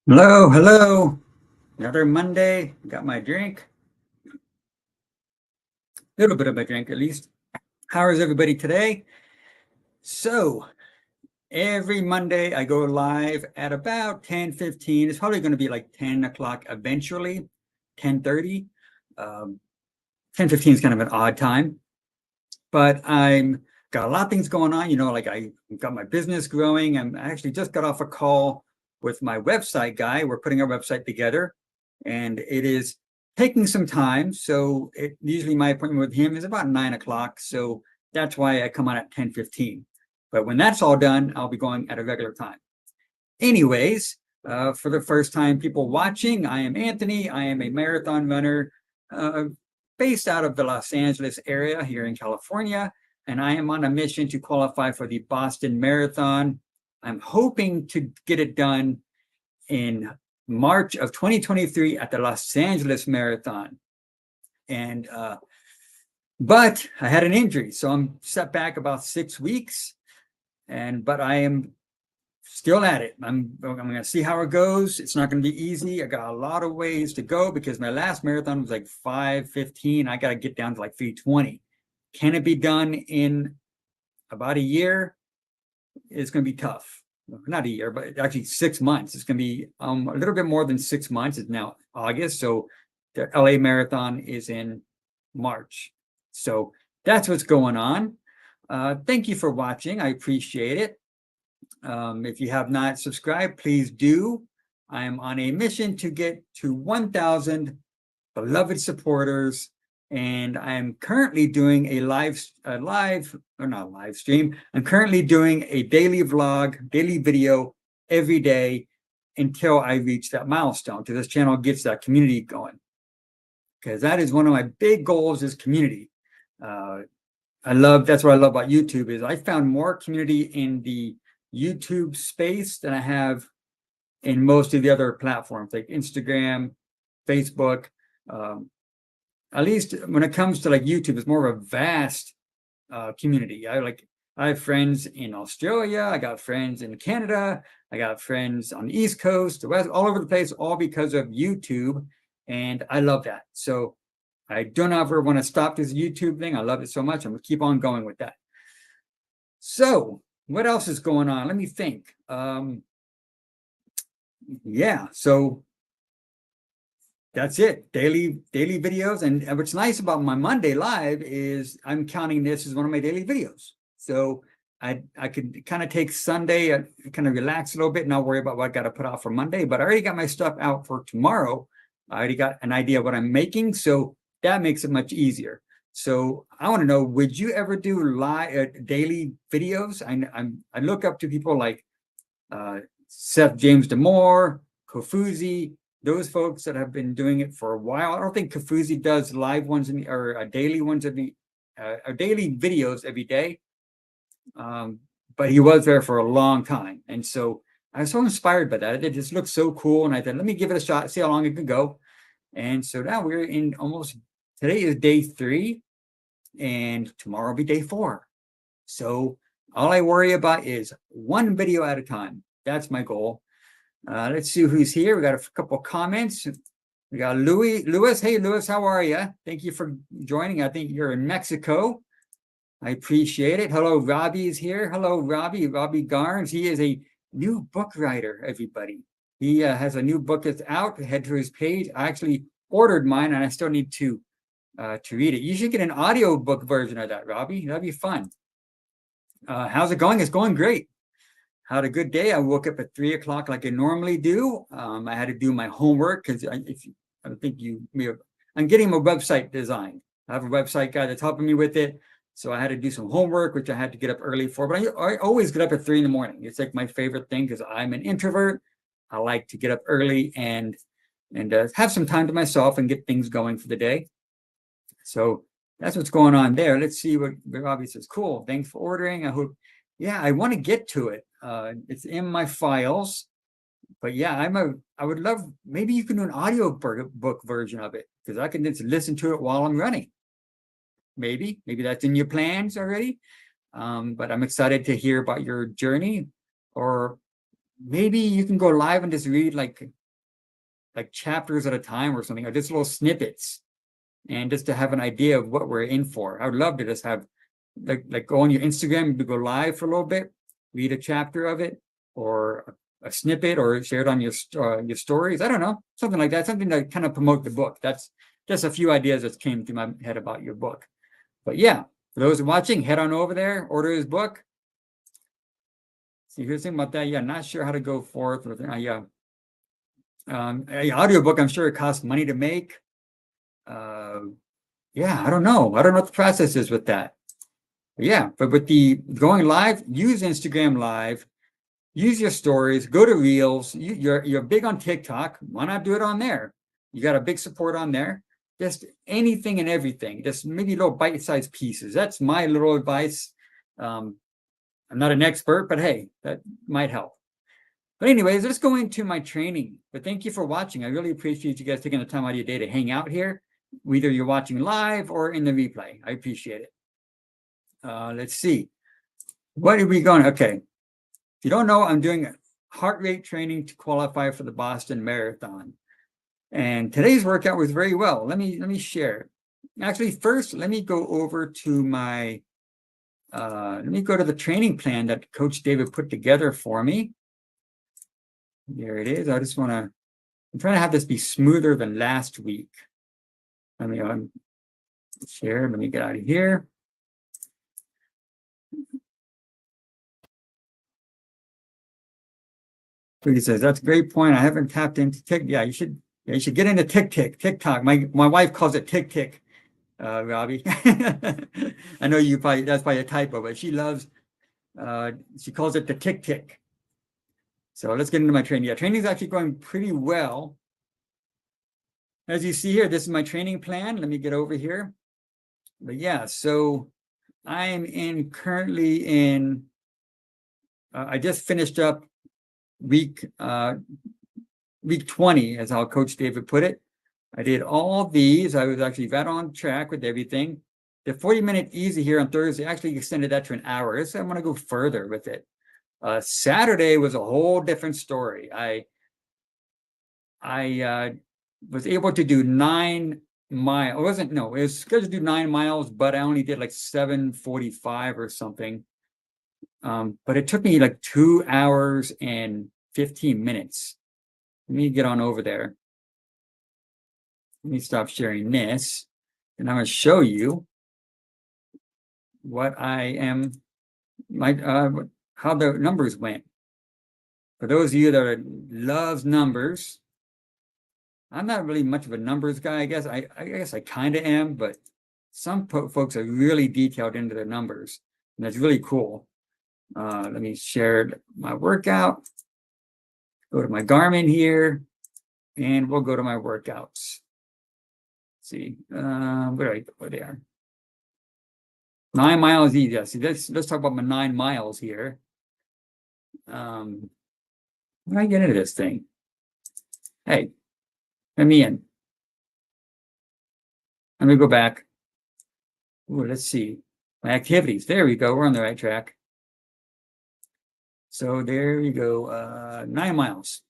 Hello, hello. Another Monday. Got my drink. A little bit of a drink, at least. How is everybody today? So, every Monday I go live at about 10:15. It's probably going to be like 10 o'clock eventually, 10:30. 10:15 is kind of an odd time, but I'm got a lot of things going on. Like I got my business growing. I actually just got off a call with my website guy. We're putting our website together, and it is taking some time. So usually my appointment with him is about 9 o'clock. So that's why I come on at 10:15. But when that's all done, I'll be going at a regular time. Anyways, for the first time people watching, I am Anthony. I am a marathon runner uh, based out of the Los Angeles area here in California, and I am on a mission to qualify for the Boston Marathon. I'm hoping to get it done in March of 2023 at the Los Angeles Marathon. And but I had an injury, so I'm set back about 6 weeks. But I am still at it. I'm going to see how it goes. It's not going to be easy. I got a lot of ways to go because my last marathon was like 5:15. I got to get down to like 3:20. Can it be done in about a year? It's going to be tough. Not a year, but actually 6 months. It's going to be a little bit more than 6 months. It's now August, so the LA Marathon is in March. So that's what's going on. Thank you for watching. I appreciate it. If you have not subscribed, please do. I am on a mission to get to 1,000 beloved supporters, and I am currently doing not live stream. I'm currently doing a daily vlog, daily video every day until I reach that milestone, because this channel gets that community going. Because that is one of my big goals, is community. That's what I love about YouTube, is I found more community in the YouTube space than I have in most of the other platforms like Instagram, Facebook. At least when it comes to like YouTube, it's more of a vast community. I have friends in Australia. I got friends in Canada. I got friends on the East Coast, the West, all over the place, all because of YouTube. And I love that. So I don't ever want to stop this YouTube thing. I love it so much. I'm going to keep on going with that. So what else is going on? Let me think. Yeah, so that's it. Daily videos. And what's nice about my Monday live is I'm counting this as one of my daily videos. So I could kind of take Sunday, kind of relax a little bit, not worry about what I got to put out for Monday. But I already got my stuff out for tomorrow. I already got an idea of what I'm making, so that makes it much easier. So I want to know, would you ever do live daily videos? I look up to people like Seth James Damore, Kofuzi, those folks that have been doing it for a while. I don't think Kofuzi does live ones or daily ones or daily videos every day, but he was there for a long time, and so I was so inspired by that. It just looked so cool, and I thought, let me give it a shot, see how long it could go. And so now we're in today is day 3, and tomorrow will be day 4. So all I worry about is one video at a time. That's my goal. Let's see who's here. We got a couple of comments. We got Lewis. Hey, Lewis, how are you? Thank you for joining. I think you're in Mexico. I appreciate it. Hello, Robbie is here. Hello, Robbie Garnes. He is a new book writer, everybody. He has a new book that's out. Head to his page. I actually ordered mine, and I still need to read it. You should get an audio book version of that, Robbie. That'd be fun. How's it going? It's going great. Had a good day. I woke up at 3 o'clock like I normally do. I had to do my homework because I'm getting a website designed. I have a website guy that's helping me with it. So I had to do some homework, which I had to get up early for. But I always get up at 3 in the morning. It's like my favorite thing because I'm an introvert. I like to get up early and have some time to myself and get things going for the day. So that's what's going on there. Let's see what Robbie says. Cool. Thanks for ordering. I hope. Yeah, I want to get to it. It's in my files. But yeah, I would love, maybe you can do an audio book version of it, because I can just listen to it while I'm running. Maybe that's in your plans already. But I'm excited to hear about your journey, or maybe you can go live and just read like chapters at a time or something, or just little snippets, and just to have an idea of what we're in for. I would love to just have like go on your Instagram, go live for a little bit, read a chapter of it, or a snippet, or share it on your stories. I don't know, something like that, something to kind of promote the book. That's just a few ideas that came through my head about your book. But yeah, for those watching, head on over there, order his book. See, here's the thing about that. Yeah, not sure how to go forth with an audiobook. I'm sure it costs money to make. Yeah, I don't know what the process is with that. But yeah, but with the going live, use Instagram Live, use your stories, go to Reels. You're big on TikTok. Why not do it on there? You got a big support on there. Just anything and everything. Just maybe little bite-sized pieces. That's my little advice. I'm not an expert, but hey, that might help. But anyways, let's go into my training. But thank you for watching. I really appreciate you guys taking the time out of your day to hang out here, whether you're watching live or in the replay. I appreciate it. Let's see. What are we going? Okay. If you don't know, I'm doing heart rate training to qualify for the Boston Marathon. And today's workout was very well. Let me share. Actually, first, let me go over to my let me go to the training plan that Coach David put together for me. There it is. I'm trying to have this be smoother than last week. Let me share. Let me get out of here. He says, that's a great point. I haven't tapped into TikTok. Yeah, you should get into TikTok. My wife calls it TikTok, Robbie. I know that's probably a typo, but she loves, she calls it the TikTok. So let's get into my training. Yeah, training is actually going pretty well. As you see here, this is my training plan. Let me get over here. But yeah, so I'm currently in, I just finished up week 20, as how Coach David put it. I did all these. I was actually right on track with everything. The 40-minute easy here on Thursday actually extended that to an hour. So I'm going to go further with it. Saturday was a whole different story. I was able to do 9 miles. It was scheduled to do 9 miles, but I only did like 7:45 or something. But it took me like 2 hours and 15 minutes. Let me get on over there. Let me stop sharing this, and I'm going to show you what I am, how the numbers went. For those of you that loves numbers, I'm not really much of a numbers guy. I guess I kind of am, but some folks are really detailed into their numbers, and that's really cool. Let me share my workout. Go to my Garmin here, and we'll go to my workouts. Let's see, where they are. 9 miles easy. Yeah, see, let's talk about my 9 miles here. When I get into this thing, hey, let me in. Let me go back. Ooh, let's see my activities. There we go. We're on the right track. So there we go. 9 miles.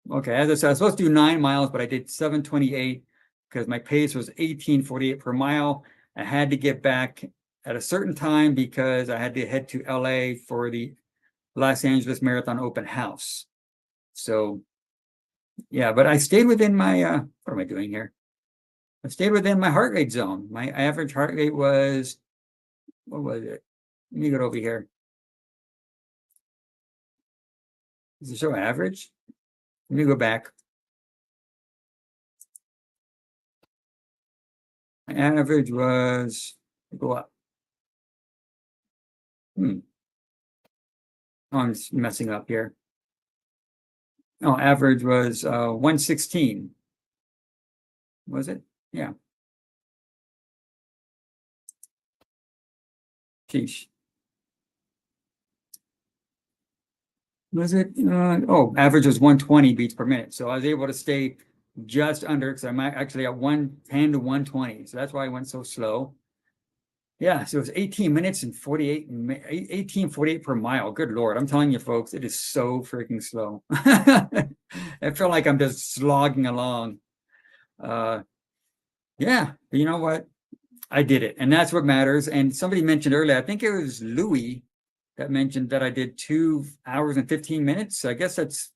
Okay, as I said, I was supposed to do 9 miles, but I did 7:28 because my pace was 18:48 per mile. I had to get back at a certain time because I had to head to LA for the Los Angeles Marathon open house. So yeah, but I stayed within my what am I doing here? I stayed within my heart rate zone. My average heart rate was, what was it? Let me get over here. Does it show average? Let me go back. My average was, go up. Oh, I'm just messing up here. Oh, average was 116. Was it? Yeah. Sheesh. Was it? Average was 120 beats per minute. So I was able to stay just under, because I'm actually at 110 to 120. So that's why I went so slow. Yeah, so it was 18 minutes and 18:48 per mile. Good Lord. I'm telling you, folks, it is so freaking slow. I feel like I'm just slogging along. Yeah, but you know what? I did it, and that's what matters. And somebody mentioned earlier, I think it was Louis that mentioned that I did 2 hours and 15 minutes. So I guess that's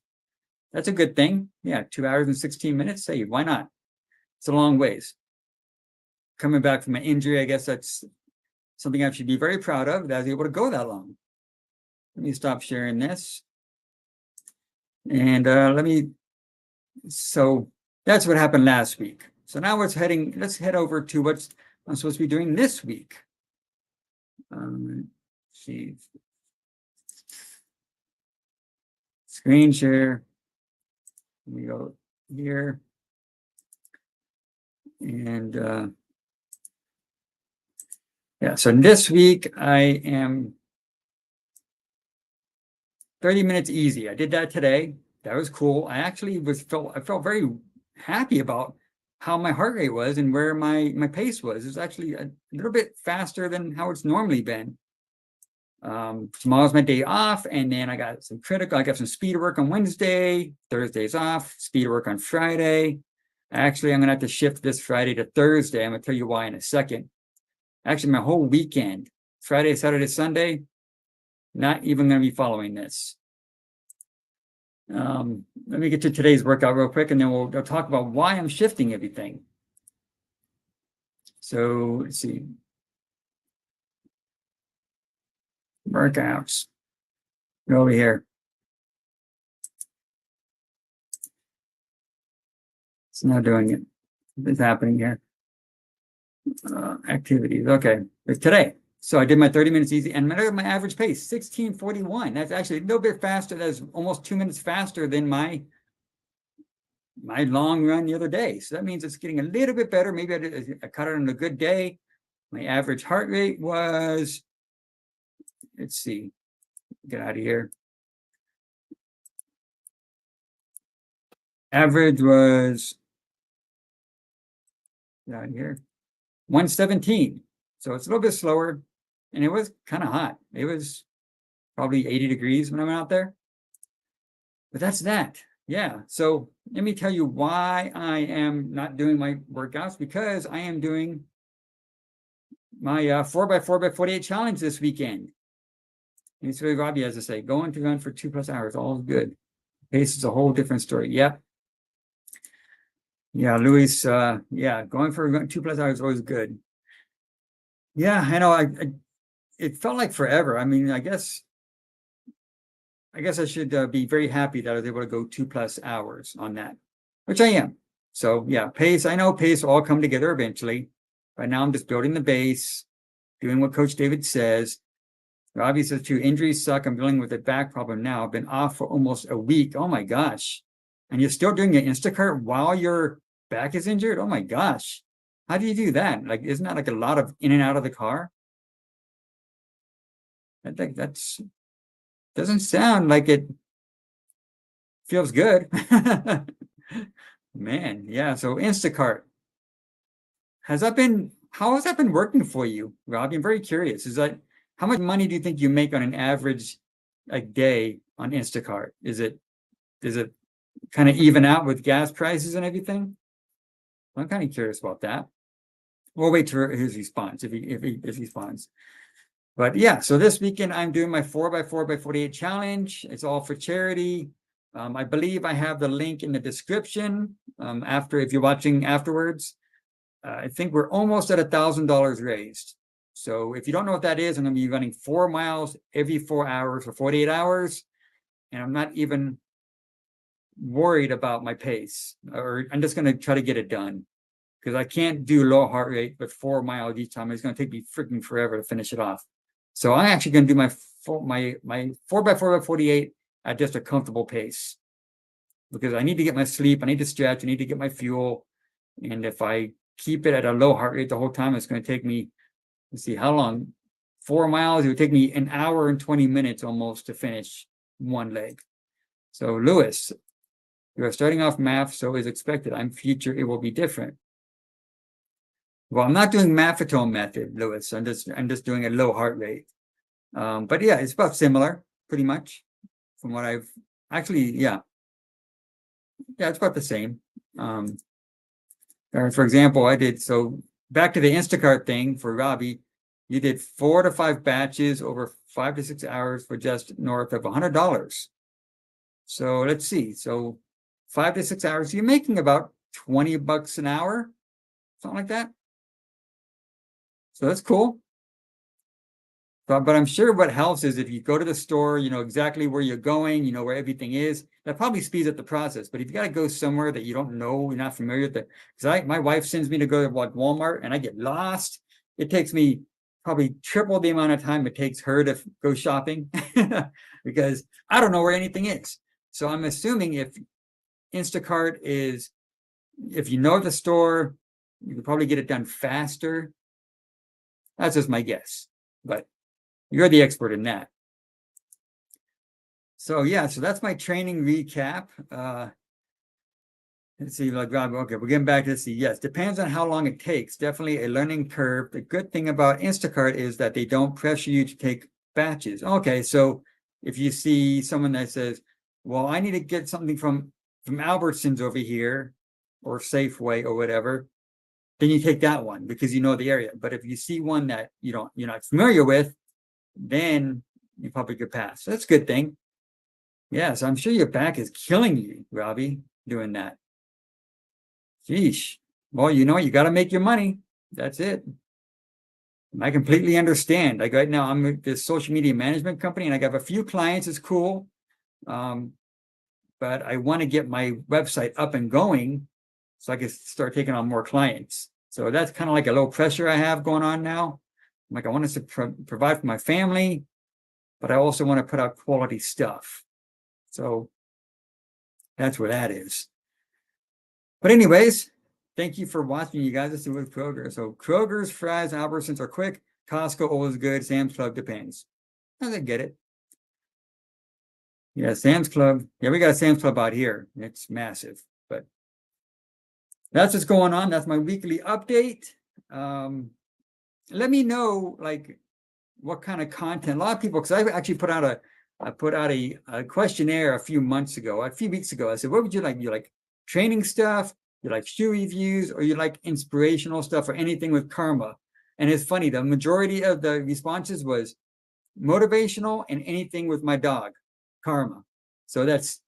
a good thing. Yeah, 2 hours and 16 minutes. Hey, why not? It's a long ways. Coming back from an injury, I guess that's something I should be very proud of, that I was able to go that long. Let me stop sharing this. And so that's what happened last week. So now let's head over to what I'm supposed to be doing this week. See. Screen share. Let me go here. And yeah, so this week I am 30 minutes easy. I did that today. That was cool. I actually I felt very happy about how my heart rate was and where my pace was. It was actually a little bit faster than how it's normally been. Tomorrow's my day off, and then I got some speed work on Wednesday. Thursday's off, speed work on Friday. Actually, I'm gonna have to shift this Friday to Thursday. I'm gonna tell you why in a second. Actually, my whole weekend, Friday, Saturday, Sunday, not even gonna be following this. Let me get to today's workout real quick, and then we'll talk about why I'm shifting everything. So let's see. Workouts. Go over here. It's not doing it. What's happening here? Activities. Okay. It's today. So I did my 30 minutes easy, and my average pace, 16:41. That's actually a little bit faster. That's almost 2 minutes faster than my long run the other day. So that means it's getting a little bit better. Maybe I cut it on a good day. My average heart rate was, let's see, get out of here. Average was, get out of here, 117. So it's a little bit slower, and it was kind of hot. It was probably 80 degrees when I went out there. But that's that. Yeah. So let me tell you why I am not doing my workouts, because I am doing my 4x4x48 challenge this weekend. And it's very obvious, as I say, going to run for 2+ hours, all is good. Pace is a whole different story. Yep. Yeah, Luis, yeah, going for 2+ hours is always good. Yeah, I know. It felt like forever. I mean, I guess I should be very happy that I was able to go 2+ hours on that, which I am. So yeah, pace. I know pace will all come together eventually. Right now, I'm just building the base, doing what Coach David says. Obviously, too, injuries suck. I'm dealing with a back problem now. I've been off for almost a week. Oh my gosh! And you're still doing an Instacart while your back is injured. Oh my gosh! How do you do that? Like, isn't that like a lot of in and out of the car? I think that's doesn't sound like it feels good. Man, yeah. So Instacart. How has that been working for you, Rob? I'm very curious. How much money do you think you make on an average day on Instacart? Does it kind of even out with gas prices and everything? I'm kind of curious about that. We'll wait for his response if he responds. But yeah, so this weekend I'm doing my 4x4x48 challenge. It's all for charity. I believe I have the link in the description. If you're watching afterwards, I think we're almost at $1,000 raised. So if you don't know what that is, I'm going to be running 4 miles every 4 hours for 48 hours. And I'm not even worried about my pace, or I'm just going to try to get it done, because I can't do low heart rate with 4 miles each time. It's going to take me freaking forever to finish it off. So I'm actually going to do my 4x4x48 at just a comfortable pace, because I need to get my sleep. I need to stretch. I need to get my fuel. And if I keep it at a low heart rate the whole time, it's going to take me, let's see, how long? 4 miles. It would take me an hour and 20 minutes almost to finish one leg. So Lewis, you are starting off math, so as expected. I'm future, it will be different. Well, I'm not doing Maffetone method, Lewis. I'm just doing a low heart rate. But yeah, it's about similar, pretty much, from what I've actually, yeah, it's about the same. For example, I did so back to the Instacart thing for Robbie. You did 4 to 5 batches over 5 to 6 hours for just north of $100. So let's see. So 5 to 6 hours, you're making about $20 an hour, something like that. So that's cool. But I'm sure what helps is if you go to the store, you know exactly where you're going, you know where everything is. That probably speeds up the process. But if you got to go somewhere that you don't know, you're not familiar with it, because my wife sends me to go to like Walmart and I get lost. It takes me probably triple the amount of time it takes her to go shopping because I don't know where anything is. So I'm assuming if Instacart is, if you know the store, you can probably get it done faster. That's just my guess, but you're the expert in that. So yeah, so that's my training recap. Let's see, like, okay, we're getting back to this. Yes, depends on how long it takes. Definitely a learning curve. The good thing about Instacart is that they don't pressure you to take batches. Okay, so if you see someone that says, well, I need to get something from Albertsons over here or Safeway or whatever, then you take that one because you know the area. But if you see one that you're not familiar with, then you probably could pass. So that's a good thing. Yeah, so I'm sure your back is killing you, Robbie, doing that. Sheesh. Well, you got to make your money. That's it. I completely understand. Like right now, I'm with this social media management company and I have a few clients. It's cool. But I want to get my website up and going so I can start taking on more clients. So that's kind of like a low pressure I have going on now. Like I want to provide for my family, but I also want to put out quality stuff. So that's where that is. But anyways, thank you for watching, you guys. Let's see with Kroger. So Kroger's fries, Albertsons are quick. Costco always good. Sam's Club depends. I get it. Yeah, Sam's Club. Yeah, we got a Sam's Club out here. It's massive, but that's what's going on. That's my weekly update. Let me know like what kind of content. A lot of people, because I actually put out a questionnaire a few weeks ago. I said, what would you like? You like training stuff? You like shoe reviews, or you like inspirational stuff, or anything with karma? And it's funny, the majority of the responses was motivational and anything with my dog, Karma. So that's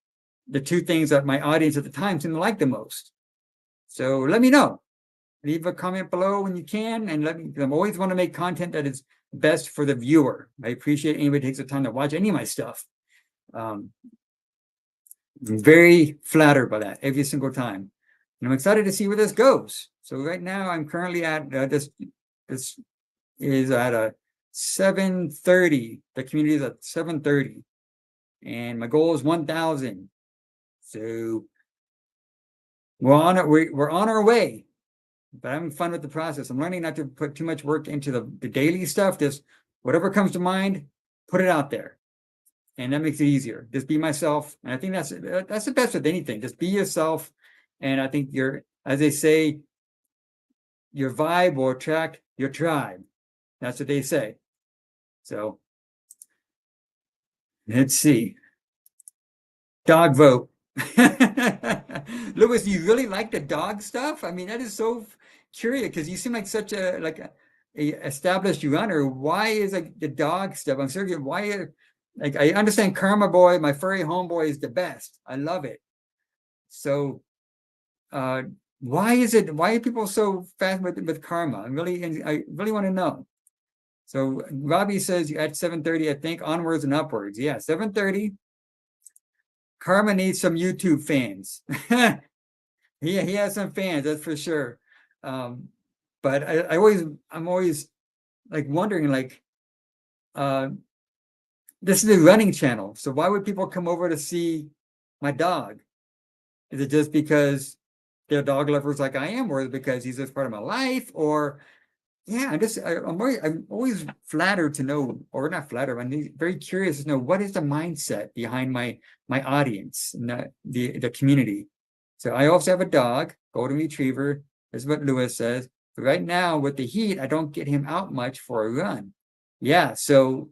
the two things that my audience at the time seemed to like the most. So let me know. Leave a comment below when you can, and I always want to make content that is best for the viewer. I appreciate anybody takes the time to watch any of my stuff. I'm very flattered by that every single time. And I'm excited to see where this goes. So right now I'm currently at this is at a 730. The community is at 730. And my goal is 1,000. So we're on our way. But I'm having fun with the process. I'm learning not to put too much work into the daily stuff. Just whatever comes to mind, put it out there. And that makes it easier. Just be myself. And I think that's the best with anything. Just be yourself. And I think as they say, your vibe will attract your tribe. That's what they say. So let's see. Dog vote. Louis, do you really like the dog stuff? I mean, that is so curious because you seem like such a established runner. Why is like the dog stuff? I'm serious. Why? Like I understand Karma Boy, my furry homeboy is the best. I love it. So, why are people so fast with Karma? I really want to know. So Robbie says at 7:30, I think onwards and upwards. Yeah, 7:30. Karma needs some YouTube fans. He has some fans, that's for sure. But I'm always like wondering, like, this is a running channel, so why would people come over to see my dog? Is it just because they're dog lovers like I am, or is it because he's just part of my life? Or yeah, I'm always flattered to know, or not flattered, I'm very curious to know what is the mindset behind my audience and the community. So I also have a dog, golden retriever. This is what Lewis says. But right now with the heat, I don't get him out much for a run. Yeah, so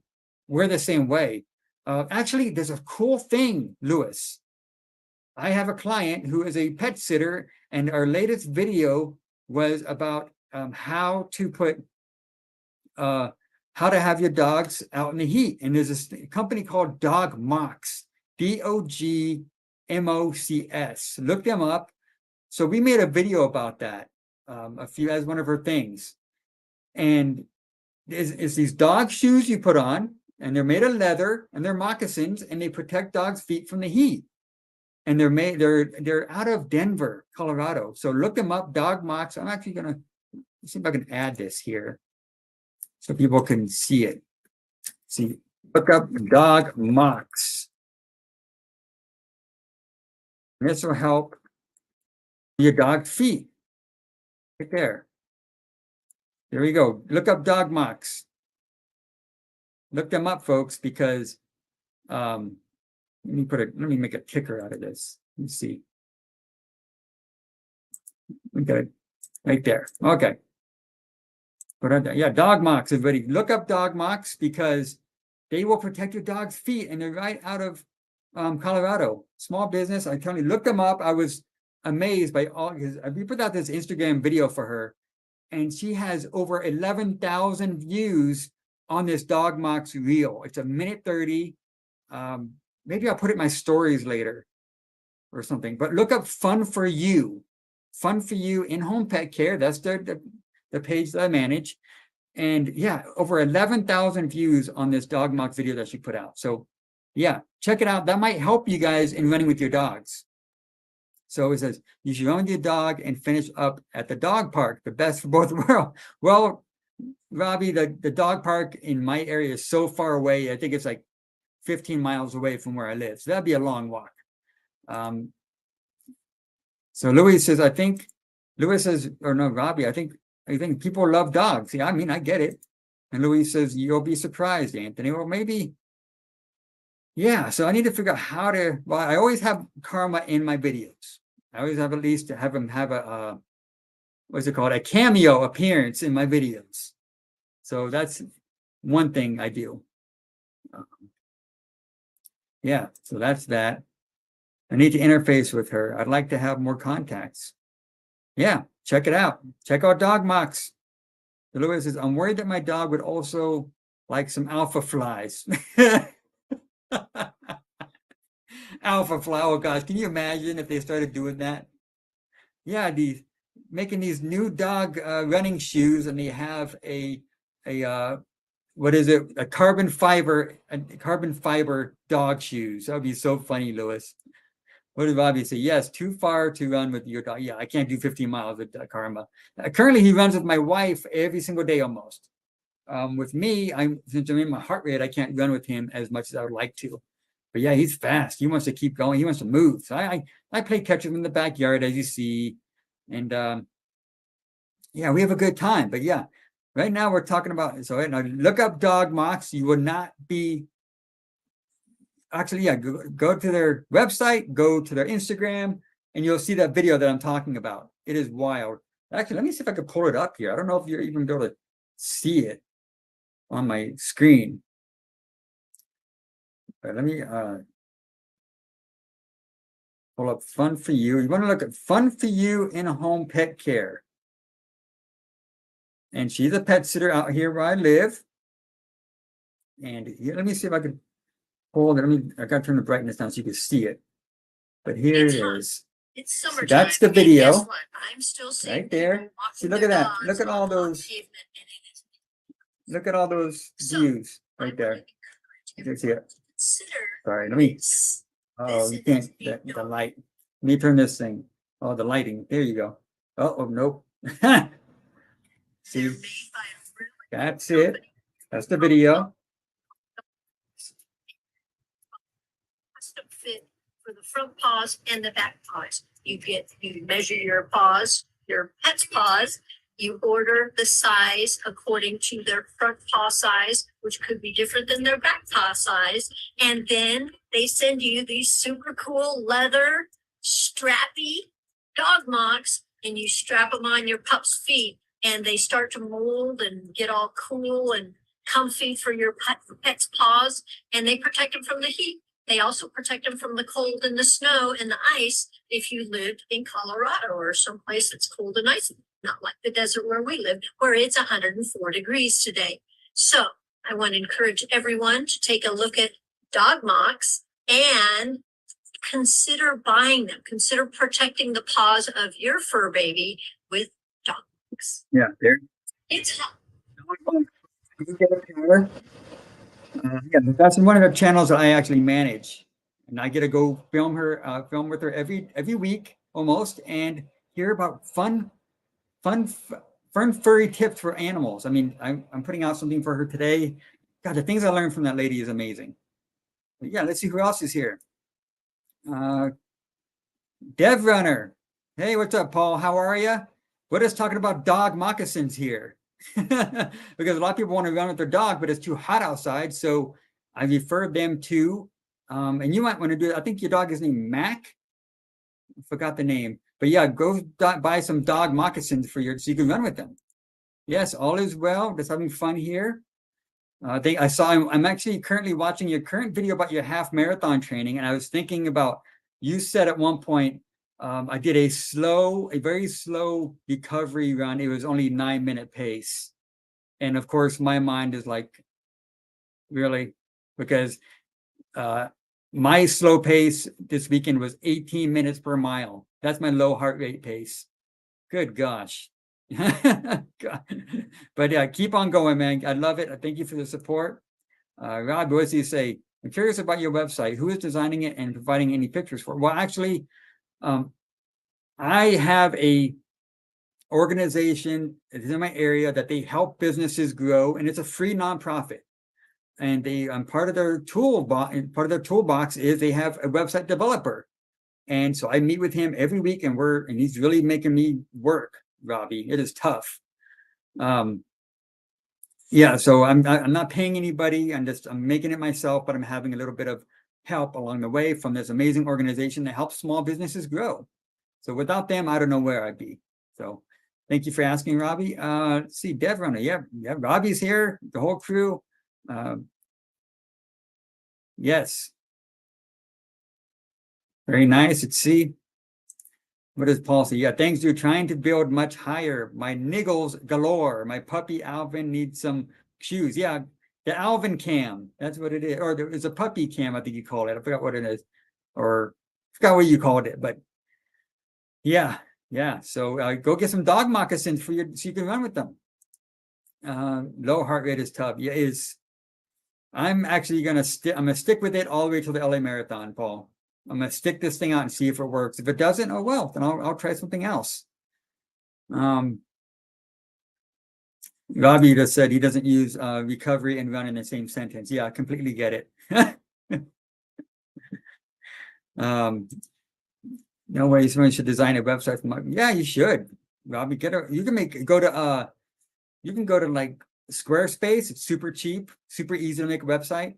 we're the same way. Actually, there's a cool thing, Lewis. I have a client who is a pet sitter, and our latest video was about how to put how to have your dogs out in the heat. And there's a company called Dog Mox, DOGMOCS. Look them up. So we made a video about that as one of her things. And it's these dog shoes you put on, and they're made of leather, and they're moccasins, and they protect dogs' feet from the heat. And they're out of Denver, Colorado. So look them up, Dog Mox. I'm actually gonna see if I can add this here so people can see it. See, look up Dog Mox. This will help your dog's feet. Right there. There we go. Look up Dog Mox. Look them up, folks, because let me make a kicker out of this. Let me see. We got it right there. Okay. Yeah, Dog Mox, everybody. Look up Dog Mox because they will protect your dog's feet, and they're right out of Colorado. Small business. I tell you, look them up. I was amazed by all, because we put out this Instagram video for her, and she has over 11,000 views on this Dog Mox reel. It's a minute 30. Maybe I'll put it in my stories later or something. But look up Fun for You. Fun for You in-home pet care. That's the page that I manage. And yeah, over 11,000 views on this Dog Mox video that she put out. So yeah, check it out. That might help you guys in running with your dogs. So it says, you should run with your dog and finish up at the dog park, the best for both worlds. Well, Robbie, the dog park in my area is so far away. I think it's like 15 miles away from where I live. So that'd be a long walk. So Louis says, Robbie, I think people love dogs. Yeah, I mean, I get it. And Louis says, you'll be surprised, Anthony. Well, maybe. Yeah, so I need to figure out how to, well, I always have Karma in my videos. I always have at least to have him have a what's it called? A cameo appearance in my videos. So that's one thing I do. Yeah, so that's that. I need to interface with her. I'd like to have more contacts. Yeah, check it out. Check out Dog Mox. The Louis says, I'm worried that my dog would also like some alpha flies. Alpha fly. Oh gosh, can you imagine if they started doing that? Yeah, making these new dog running shoes, and they have a what is it? A carbon fiber dog shoes. That would be so funny, Louis. What did Bobby say? Yes, too far to run with your dog. Yeah, I can't do 15 miles with Karma. Currently, he runs with my wife every single day almost. With me, since I'm in my heart rate, I can't run with him as much as I would like to. But yeah, he's fast. He wants to keep going. He wants to move. So I play catch with him in the backyard, as you see. And yeah, we have a good time. But yeah, right now we're talking about, so now look up Dog Mox. You will not be, actually, yeah, go to their website, go to their Instagram, and you'll see that video that I'm talking about. It is wild. Actually, let me see if I can pull it up here. I don't know if you're even able to see it on my screen. But let me pull up Fun for You. You want to look at Fun for You in-home pet care. And she's a pet sitter out here where I live. And here, let me see if I can hold it. I got to turn the brightness down so you can see it. But here it is. It's summertime. So that's the video. Guess what? I'm still seeing right there. See, look at that. Look at all those. Look at all those views right there. You can see it. Sorry, let me. Oh, you can't. The light. Let me turn this thing. Oh, the lighting. There you go. Oh, nope. See, that's it. That's the video. Custom fit for the front paws and the back paws. You measure your paws, your pet's paws. You order the size according to their front paw size, which could be different than their back paw size. And then they send you these super cool leather strappy dog mocs, and you strap them on your pup's feet. and they start to mold and get all cool and comfy for your pet's paws, and they protect them from the heat. They also protect them from the cold and the snow and the ice if you lived in Colorado or someplace that's cold and icy, not like the desert where we live, where it's 104 degrees today. So I want to encourage everyone to take a look at dog mocks and consider buying them. Consider protecting the paws of your fur baby with dog mocks. Yeah, there. It's hot. Yeah, that's one of the channels that I actually manage, and I get to go film with her every week almost, and hear about fun furry tips for animals. I mean, I'm putting out something for her today. God, the things I learned from that lady is amazing. But yeah, let's see who else is here. Dev Runner. Hey, what's up, Paul? How are you? We're just talking about dog moccasins here. Because a lot of people want to run with their dog, but it's too hot outside. So I referred them to, and you might want to do it. I think your dog is named Mac. I forgot the name, but yeah, go buy some dog moccasins so you can run with them. Yes, all is well. Just having fun here. I'm actually currently watching your current video about your half marathon training, and I was thinking about, you said at one point, I did a very slow recovery run. It was only 9-minute pace. And of course, my mind is like, really? Because my slow pace this weekend was 18 minutes per mile. That's my low heart rate pace. Good gosh. But yeah, keep on going, man. I love it. Thank you for the support. Rob, what does he say? I'm curious about your website. Who is designing it and providing any pictures for it? Well, actually, I have a organization that is in my area that they help businesses grow, and it's a free nonprofit. And part of their toolbox is they have a website developer. And so I meet with him every week, and he's really making me work, Robbie. It is tough. Yeah, so I'm not paying anybody. I'm making it myself, but I'm having a little bit of help along the way from this amazing organization that helps small businesses grow. So without them, I don't know where I'd be. So thank you for asking, Robbie. Let's see, Dev Runner. Yeah, Robbie's here, the whole crew. Yes. Very nice. Let's see. What does Paul say? Yeah, thanks, dude. Trying to build much higher. My niggles galore. My puppy Alvin needs some shoes. Yeah, the Alvin cam. That's what it is. Or there is a puppy cam, I think you call it. I forgot what it is. Or I forgot what you called it. But yeah. So go get some dog moccasins so you can run with them. Low heart rate is tough. Yeah, I'm actually I'm gonna stick with it all the way to the LA Marathon, Paul. I'm gonna stick this thing out and see if it works. If it doesn't, oh well, then I'll try something else. Robbie just said he doesn't use recovery and run in the same sentence. Yeah, I completely get it. No way someone should design a website for yeah, you should. Robbie, you can go to like Squarespace. It's super cheap, super easy to make a website.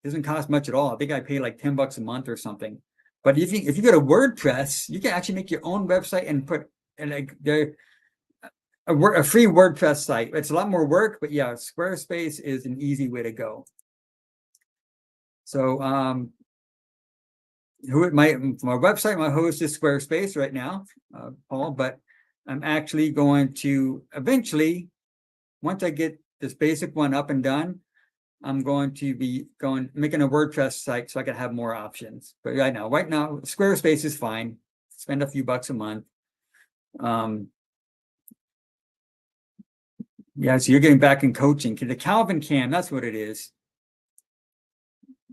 Doesn't cost much at all. I think I pay like $10 a month or something. But if you go to WordPress, you can actually make your own website and put a free WordPress site. It's a lot more work, but yeah, Squarespace is an easy way to go. So my website, my host is Squarespace right now, Paul. But I'm actually going to eventually, once I get this basic one up and done, I'm going to be making a WordPress site so I can have more options. But right now, Squarespace is fine. Spend a few bucks a month. Yeah, so you're getting back in coaching. The Calvin Cam, that's what it is.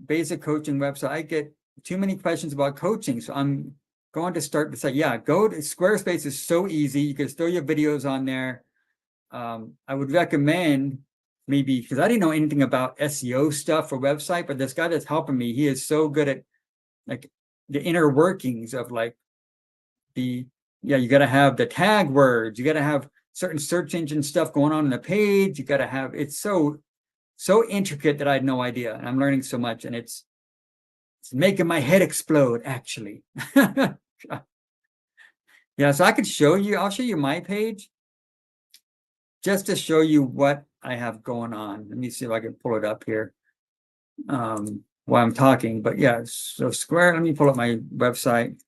Basic coaching website. I get too many questions about coaching, so I'm going to start to say, yeah, go to Squarespace. Is so easy. You can throw your videos on there. I would recommend, maybe, because I didn't know anything about SEO stuff for website, but this guy that's helping me, he is so good at like the inner workings of like you got to have the tag words, you got to have certain search engine stuff going on the page, you got to have, it's so intricate that I had no idea, and I'm learning so much, and it's making my head explode, actually. Yeah, so I'll show you my page. just to show you what I have going on. Let me see if I can pull it up here while I'm talking. But yeah, so Square, let me pull up my website.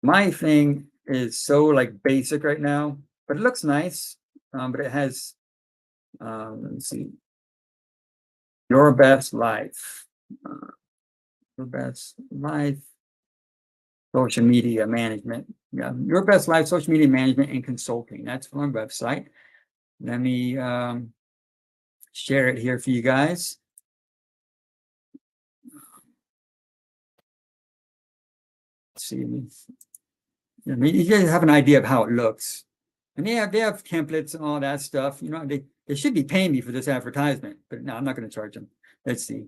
My thing is so like basic right now, but it looks nice. But it has, let me see, your best life. Your best life social media management. Yeah, your best life social media management and consulting. That's my website. Let me share it here for you guys. Let's see. I mean, you guys have an idea of how it looks. And they have templates and all that stuff. You know, they should be paying me for this advertisement, but no, I'm not going to charge them. Let's see.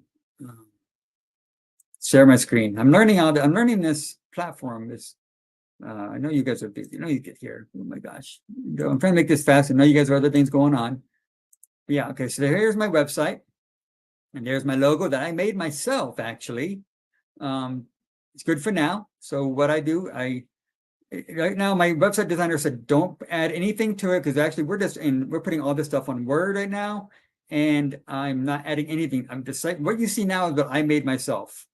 Share my screen. I'm learning this platform. This I know you guys are busy. I know you get here. Oh my gosh. I'm trying to make this fast. I know you guys have other things going on. But yeah, okay. So here's my website. And there's my logo that I made myself, actually. It's good for now. So what I do, right now my website designer said don't add anything to it, because actually we're putting all this stuff on Word right now, and I'm not adding anything. I'm just like, what you see now is what I made myself.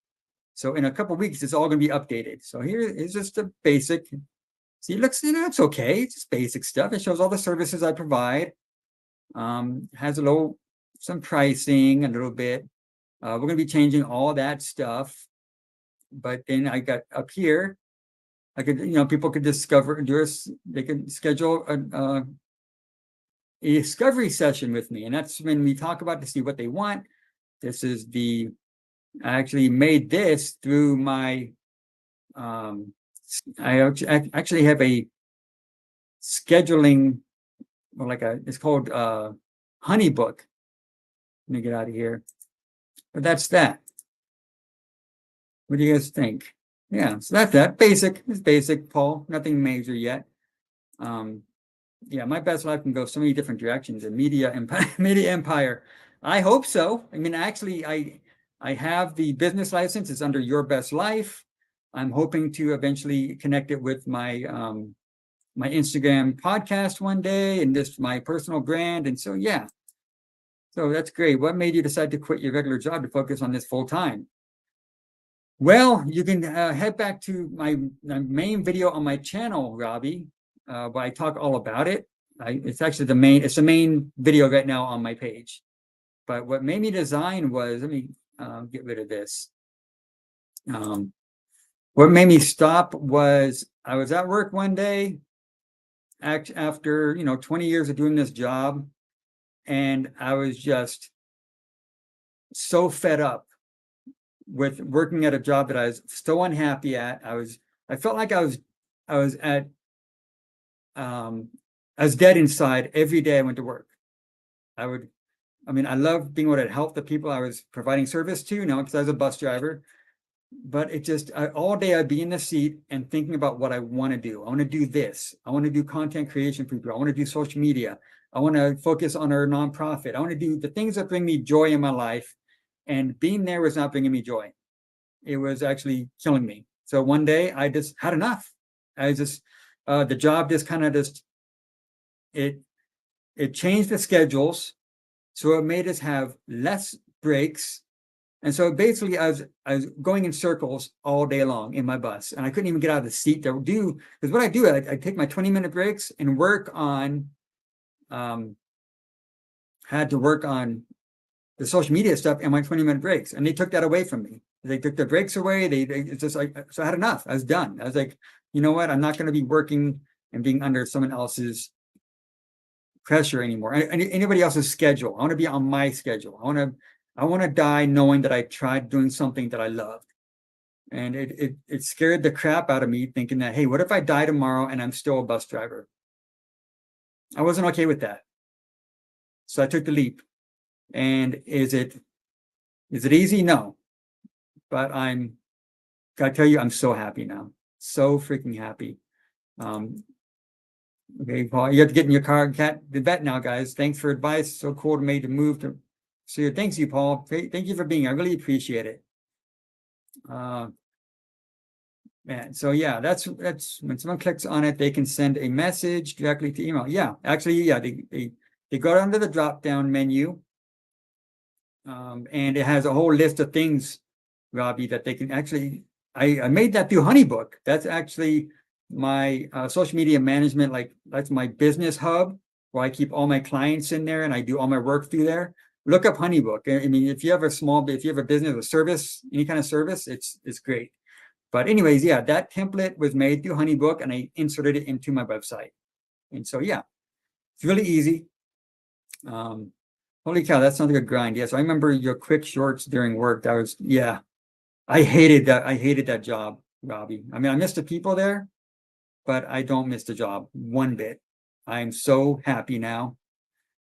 So in a couple of weeks, it's all going to be updated. So here is just a basic. See, it looks, it's okay. It's just basic stuff. It shows all the services I provide. Has some pricing a little bit. We're going to be changing all that stuff. But then I got up here, I could, people could they could schedule a discovery session with me. And that's when we talk about to see what they want. This is I actually made this through my, I actually have a scheduling, it's called Honeybook. Let me get out of here. But that's that. What do you guys think? Yeah, so that's that. Basic. It's basic, Paul. Nothing major yet. Yeah, my best life can go so many different directions. A media empire. I hope so. I mean, actually, I have the business license. It's under Your Best Life. I'm hoping to eventually connect it with my my Instagram podcast one day, and just my personal brand. And so, yeah. So that's great. What made you decide to quit your regular job to focus on this full time? Well, you can head back to my main video on my channel, Robbie, where I talk all about it. It's actually it's the main video right now on my page. But what made me design was, let me get rid of this. What made me stop was I was at work one day after 20 years of doing this job, and I was just so fed up with working at a job that I was so unhappy at. I felt like I was dead inside every day I went to work. I love being able to help the people I was providing service to, because I was a bus driver. But it just, all day I'd be in the seat and thinking about what I want to do. I want to do this. I want to do content creation for people. I want to do social media. I want to focus on our nonprofit. I want to do the things that bring me joy in my life. And being there was not bringing me joy. It was actually killing me. So one day I just had enough. The job just kind of it changed the schedules. So it made us have less breaks. And so basically I was going in circles all day long in my bus, and I couldn't even get out of the seat to do, because what I do, I take my 20-minute breaks and work on, had to work on the social media stuff in my 20-minute breaks. And they took that away from me. They took the breaks away. It's just like, so I had enough. I was done. I was like, you know what? I'm not going to be working and being under someone else's pressure anymore. Anybody else's schedule. I want to be on my schedule. I want to die knowing that I tried doing something that I loved. And it scared the crap out of me, thinking that, hey, what if I die tomorrow and I'm still a bus driver? I wasn't okay with that. So I took the leap. And is it easy? No. But gotta tell you, I'm so happy now. So freaking happy. Okay, Paul, you have to get in your car and cat the vet now, guys. Thanks for advice. So cool to me to move to. So thanks you, Paul. Thank you for being here. I really appreciate it. Man, so yeah, that's when someone clicks on it, they can send a message directly to email. Yeah, actually, yeah, they go down to the drop down menu. And it has a whole list of things, Robbie, that they can actually, I made that through Honeybook. That's actually my social media management, like that's my business hub where I keep all my clients in there and I do all my work through there. Look up Honeybook. I mean, if you have a business or service, any kind of service, it's great. But anyways, yeah, that template was made through Honeybook and I inserted it into my website. And so, yeah, it's really easy. Holy cow, that sounds like a grind. Yes, I remember your quick shorts during work. That was, yeah, I hated that. I hated that job, Robbie. I mean, I missed the people there, but I don't miss the job one bit. I'm so happy now.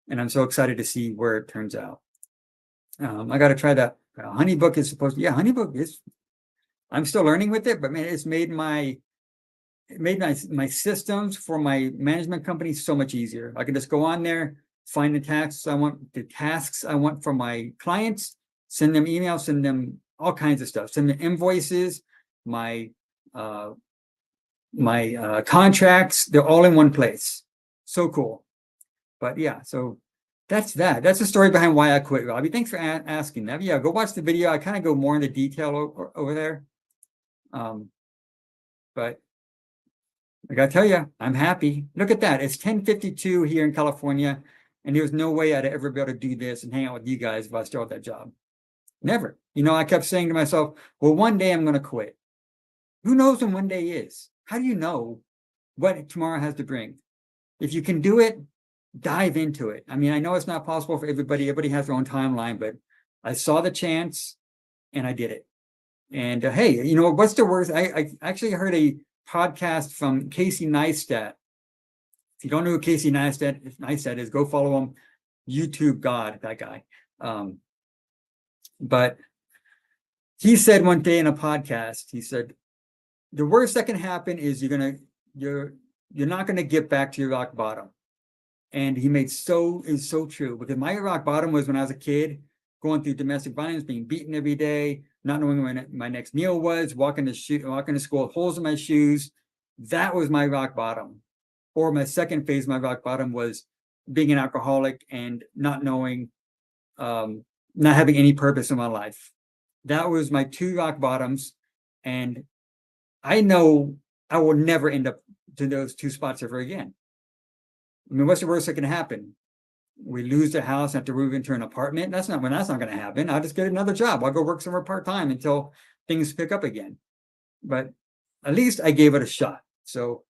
And I'm so excited to see where it turns out. I got to try that. Honeybook is supposed to, yeah, Honeybook is, I'm still learning with it, but man, it's made my systems for my management company so much easier. I can just go on there, find the tasks I want from my clients, send them emails, send them all kinds of stuff, send them invoices, my contracts, they're all in one place. So cool. But yeah, so that's that. That's the story behind why I quit, Robbie. Thanks for asking that. Yeah, go watch the video. I kind of go more into detail over there. But I gotta tell you, I'm happy. Look at that. It's 10:52 here in California. And there was no way I'd ever be able to do this and hang out with you guys if I started that job. Never. You know, I kept saying to myself, well, one day I'm going to quit. Who knows when one day is? How do you know what tomorrow has to bring? If you can do it, dive into it. I mean, I know it's not possible for everybody. Everybody has their own timeline, but I saw the chance and I did it. And hey, you know, what's the worst? I actually heard a podcast from Casey Neistat. If you don't know who Casey Neistat is, go follow him. YouTube God, that guy. But he said one day in a podcast, he said, the worst that can happen is you're not gonna get back to your rock bottom. And he made is so true, because my rock bottom was when I was a kid, going through domestic violence, being beaten every day, not knowing when my next meal was, walking to school with holes in my shoes. That was my rock bottom. Or my second phase, my rock bottom was being an alcoholic and not knowing, not having any purpose in my life. That was my two rock bottoms. And I know I will never end up to those two spots ever again. I mean, what's the worst that can happen? We lose the house, have to move into an apartment. That's not going to happen. I'll just get another job. I'll go work somewhere part-time until things pick up again. But at least I gave it a shot. So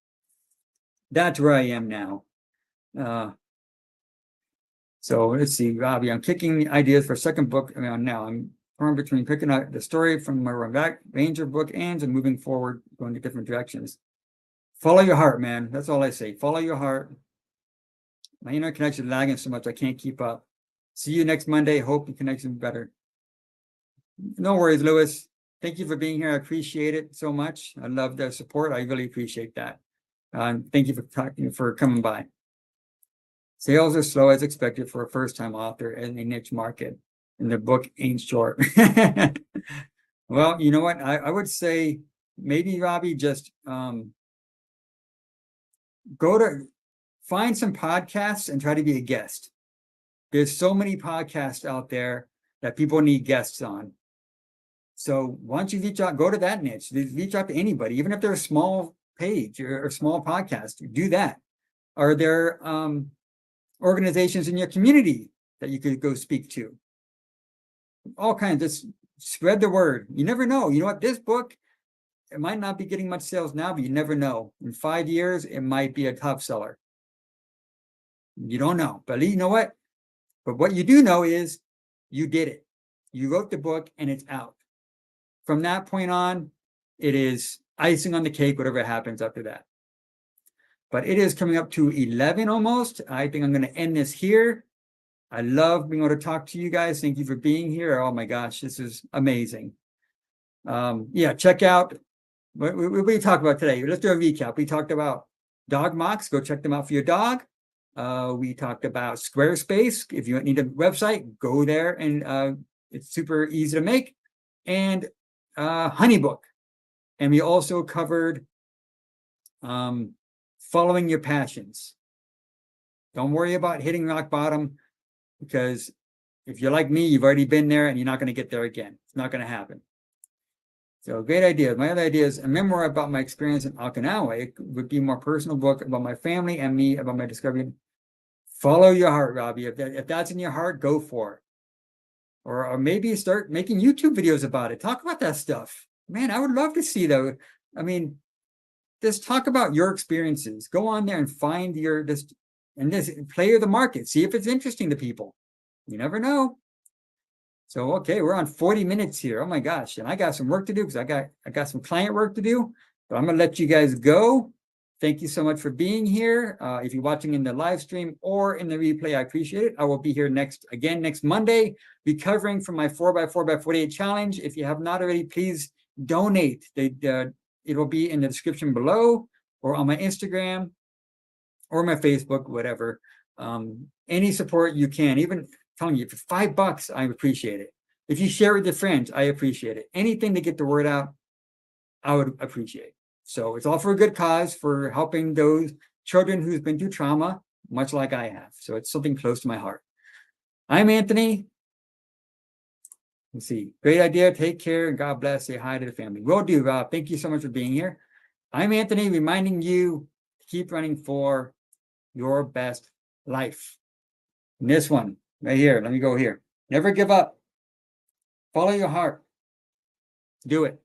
that's where I am now. So let's see, Robbie, I'm kicking ideas for a second book. Now I'm torn between picking out the story from my Ranger book ends and moving forward, going to different directions. Follow your heart, man. That's all I say. Follow your heart. My internet connection is lagging so much I can't keep up. See you next Monday. Hope the connection is better. No worries, Lewis. Thank you for being here. I appreciate it so much. I love the support. I really appreciate that. Thank you for coming by. Sales are slow as expected for a first-time author in a niche market, and the book ain't short. Well, you know what? I would say maybe, Robbie, just find some podcasts and try to be a guest. There's so many podcasts out there that people need guests on. So why don't you reach out, go to that niche, reach out to anybody, even if they're a small page or a small podcast, do that. Are there organizations in your community that you could go speak to? All kinds, just spread the word. You never know. You know what? This book, it might not be getting much sales now, but you never know. In 5 years, it might be a top seller. You don't know, but you know what? But what you do know is you did it. You wrote the book and it's out. From that point on, it is icing on the cake, whatever happens after that. But it is coming up to 11 almost. I think I'm going to end this here. I love being able to talk to you guys. Thank you for being here. Oh my gosh, this is amazing. Yeah, check out what we talked about today. Let's do a recap. We talked about dog mocks. Go check them out for your dog. We talked about Squarespace. If you need a website, go there, and it's super easy to make. And Honeybook. And we also covered following your passions. Don't worry about hitting rock bottom, because if you're like me, you've already been there and you're not going to get there again. It's not going to happen. So great idea. My other idea is a memoir about my experience in Okinawa. It would be a more personal book about my family and me, about my discovery. Follow your heart, Robbie. If that's in your heart, go for it. Or maybe start making YouTube videos about it. Talk about that stuff. Man, I would love to see that. I mean, just talk about your experiences. Go on there and find your play the market. See if it's interesting to people. You never know. So okay, we're on 40 minutes here. Oh my gosh, and I got some work to do because I got some client work to do. But I'm gonna let you guys go. Thank you so much for being here. If you're watching in the live stream or in the replay, I appreciate it. I will be here next Monday, recovering from my 4x4x48 challenge. If you have not already, please donate. It will be in the description below, or on my Instagram, or my Facebook, whatever. Any support you can, even telling you, for $5, I appreciate it. If you share it with your friends, I appreciate it. Anything to get the word out, I would appreciate. So it's all for a good cause, for helping those children who've been through trauma, much like I have. So it's something close to my heart. I'm Anthony. Let's see. Great idea. Take care and God bless. Say hi to the family. Will do, Rob. Thank you so much for being here. I'm Anthony, reminding you to keep running for your best life. And this one right here. Let me go here. Never give up. Follow your heart. Do it.